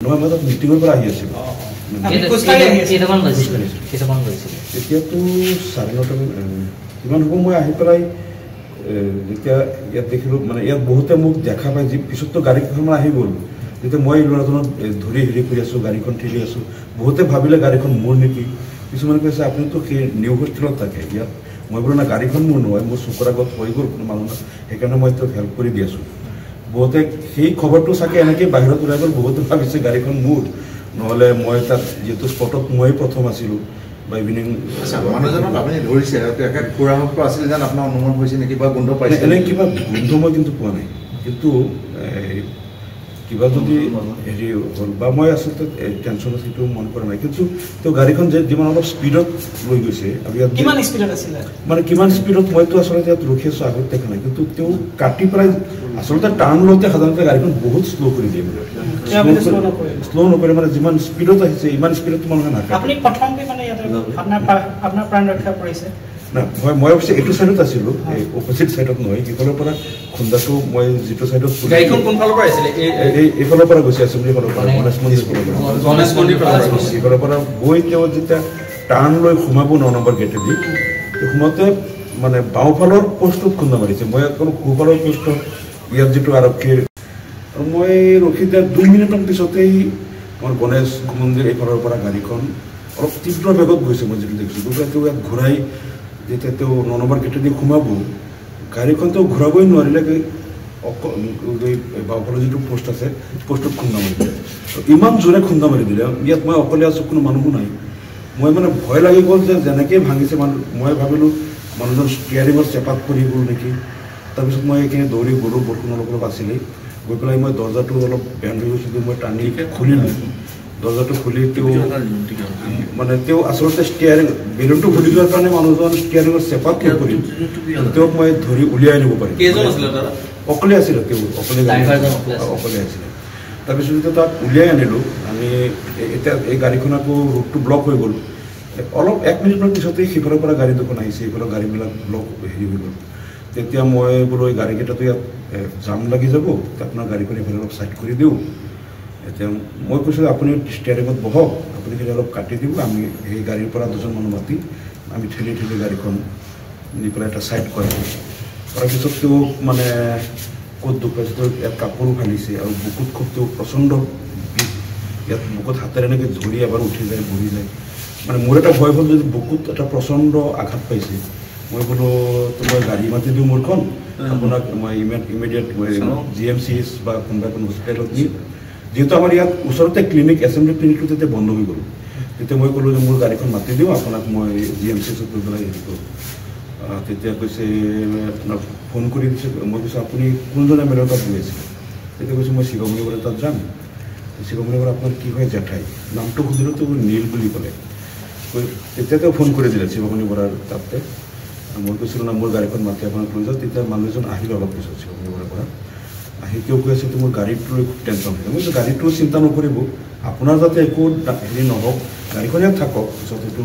নহয় মই তাত মিটিঙৰ পৰা আহি আছিলোঁ এতিয়াতো 9:30 কিমান হ'ব মই আহি পেলাই যেতিয়া ইয়াত দেখিলোঁ মানে ইয়াত বহুতে মোক দেখা পাই যি পিছততো গাড়ীখন আহি গ'ল যেতিয়া মই ল'ৰাজনক ধৰি হেৰি কৰি আছোঁ গাড়ীখন ঠেলি আছোঁ বহুতে ভাবিলে গাড়ীখন মোৰ নেকি কিছুমানে কৈছে আপুনিতো সেই নিউ হোষ্টেলত থাকে ইয়াত মই বোলো না গাড়ীখন মোৰ নহয় মোৰ চকুৰ আগত হৈ গ'ল কোনো মানুহ সেইকাৰণে মই তেওঁক হেল্প কৰি দি আছোঁ বহুতে সেই খবৰটো চাগে এনেকৈ বাহিৰত ওলাই গ'ল বহুতে ভাবিছে গাড়ীখন মোৰ নহ'লে মই তাত যিহেতু স্পটত মই প্ৰথম আছিলোঁ বা ইভিনিং মানুহজনক আপুনি ধৰিছে খুৰাহঁতটো আছিল যেন আপোনাৰ অনুমান হৈছে নেকি বা গোন্ধ পাইছে এনে কিবা গোন্ধ মই কিন্তু পোৱা নাই কিন্তু কিবা যদি হেৰি হ'ল বা মই আচলতে টেনশ্যন আছে সেইটো মন কৰা নাই কিন্তু তেওঁ গাড়ীখন যে যিমান অলপ স্পীডত লৈ গৈছে আৰু ইয়াত কিমান স্পীডত আছিলে মানে কিমান স্পীডত মইতো আচলতে ইয়াত ৰখি আছোঁ আগত দেখা নাই কিন্তু তেওঁ কাটি পেলাই আচলতে টাৰ্ণ লওঁতে সাধাৰণতে গাড়ীখন বহুত শ্ল' কৰি দিয়ে শ্ল' নকৰে মানে যিমান স্পীডত আহিছে ইমান স্পীডত মানুহে নাথাকে আপুনি প্ৰথমতে মানে ইয়াতে আপোনাৰ প্ৰাণ ৰক্ষা কৰিছে না মই অৱশ্যে এইটো ছাইডত আছিলোঁ এই অপজিট ছাইডত নহয় সিফালৰ পৰা খুন্দাটো মই যিটো ছাইডত গাড়ীখন কোনফালৰ পৰা আহিছিলে এইফালৰ পৰা গৈছে এছেম্বলিখনৰ পৰা গণেশ মন্দিৰ সিফালৰ পৰা গৈ তেওঁ যেতিয়া টাৰ্ণ লৈ সোমাব 9 নম্বৰ গেটেদি সোমাওঁতে মানে বাওঁফালৰ পোষ্টত খুন্দা মাৰিছে মই অকণ সোঁফালৰ পোষ্টত ইয়াত যিটো আৰক্ষীৰ আৰু মই ৰখি দিয়া 2 মিনিটৰ পিছতেই মোৰ গণেশ মন্দিৰ এইফালৰ পৰা গাড়ীখন অলপ তীব্ৰ বেগত গৈছে মই যিটো দেখিছোঁ গতিকে তেওঁ ইয়াত ঘূৰাই যেতিয়া তেওঁ 9 নম্বৰ গেটেদি সোমাব গাড়ীখন তেওঁ ঘূৰাবই নোৱাৰিলে বাওঁফালৰ যিটো পোষ্ট আছে পোষ্টত খুন্দা মাৰি দিলে ইমান জোৰে খুন্দা মাৰি দিলে ইয়াত মই অকলে আছোঁ কোনো মানুহো নাই মই মানে ভয় লাগি গ'ল যে যেনেকৈ ভাঙিছে মানুহ মই ভাবিলোঁ মানুহজন ষ্টিয়াৰিঙৰ চেপাত পৰি গ'ল নেকি তাৰপিছত মই এইখিনি দৌৰি গ'লোঁ বৰষুণৰ অলপ আছিলেই গৈ পেলাই মই দৰ্জাটো অলপ বেণ্ড হৈ গৈছিলোঁ মই টানি খুলিলোঁ দৰ্জাটো খুলি তেওঁ মানে তেওঁ আচলতে ষ্টিয়াৰিং বেলুনটো খুলি যোৱাৰ কাৰণে মানুহজন ষ্টিয়াৰিঙৰ চেপাত পৰিল তেওঁক মই ধৰি উলিয়াই আনিব পাৰিম অকলে আছিলে তেওঁ অকলে আছিলে তাৰপিছত যেতিয়া তাক উলিয়াই আনিলোঁ আমি এতিয়া এই গাড়ীখন আকৌ ৰোডটো ব্লক হৈ গ'ল অলপ 1 মিনিটৰ পিছতেই সিফালৰ পৰা গাড়ী দুখন আহিছে এইফালৰ গাড়ীবিলাক ব্লক হেৰি হৈ গ'ল তেতিয়া মই বোলো এই গাড়ীকেইটাতো ইয়াত জাম লাগি যাব আপোনাৰ গাড়ীখন এইফালে অলপ ছাইড কৰি দিওঁ এতিয়া মই কৈছোঁ আপুনি ষ্টিয়াৰিঙত বহক আপুনি খালি অলপ কাটি দিব আমি সেই গাড়ীৰ পৰা 2জন মানুহ মাতি আমি ঠেলি গাড়ীখন নি পেলাই এটা ছাইড কৰাৰ পিছত তেওঁ মানে ক'ত দুখ পাইছে তেওঁ ইয়াত কাপোৰো ফালিছে আৰু বুকুত খুব তেওঁ প্ৰচণ্ড বিষ ইয়াত বুকুত হাতেৰে এনেকৈ ধৰি এবাৰ উঠি যায় বহি যায় মানে মোৰ এটা ভয় হ'ল যদি বুকুত এটা প্ৰচণ্ড আঘাত পাইছে মই বোলো মই গাড়ী মাতি দিওঁ মোৰখন আপোনাক মই ইমিডিয়েট GMCH বা কোনোবা এখন হস্পিটেলত নি যেহেতু আমাৰ ইয়াত ওচৰতে ক্লিনিক এছেম্বলি ক্লিনিকটো তেতিয়া বন্ধ হৈ গ'ল তেতিয়া মই ক'লোঁ যে মোৰ গাড়ীখন মাতি দিওঁ আপোনাক মই GMCHত গৈ পেলাই হেৰি কৰোঁ তেতিয়া কৈছে আপোনাক ফোন কৰি দিছে মই কৈছোঁ আপুনি কোনজন MLA তাত গৈ আছে তেতিয়া কৈছোঁ মই শিৱমণি বৰা তাত যাম শিৱমণি বৰা আপোনাৰ কি হয় জেঠাই নামটো সুধিলোতো নীল বুলি ক'লে তেতিয়া তেওঁ ফোন কৰি দিলে শিৱমণি বৰাৰ তাতে মই কৈছিলোঁ না মোৰ গাড়ীখন মাতি আপোনাক লৈ যাওঁ তেতিয়া মানুহজন আহিলে অলপ পিছত শিৱমণি বৰাৰ পৰা আহি তেওঁ কৈ আছে মোৰ গাড়ীটো লৈ খুব টেনশ্যন হৈছে মই কৈছোঁ গাড়ীটো চিন্তা নকৰিব আপোনাৰ যাতে একো হেৰি নহওক গাড়ীখন ইয়াত থাকক পিছত এইটো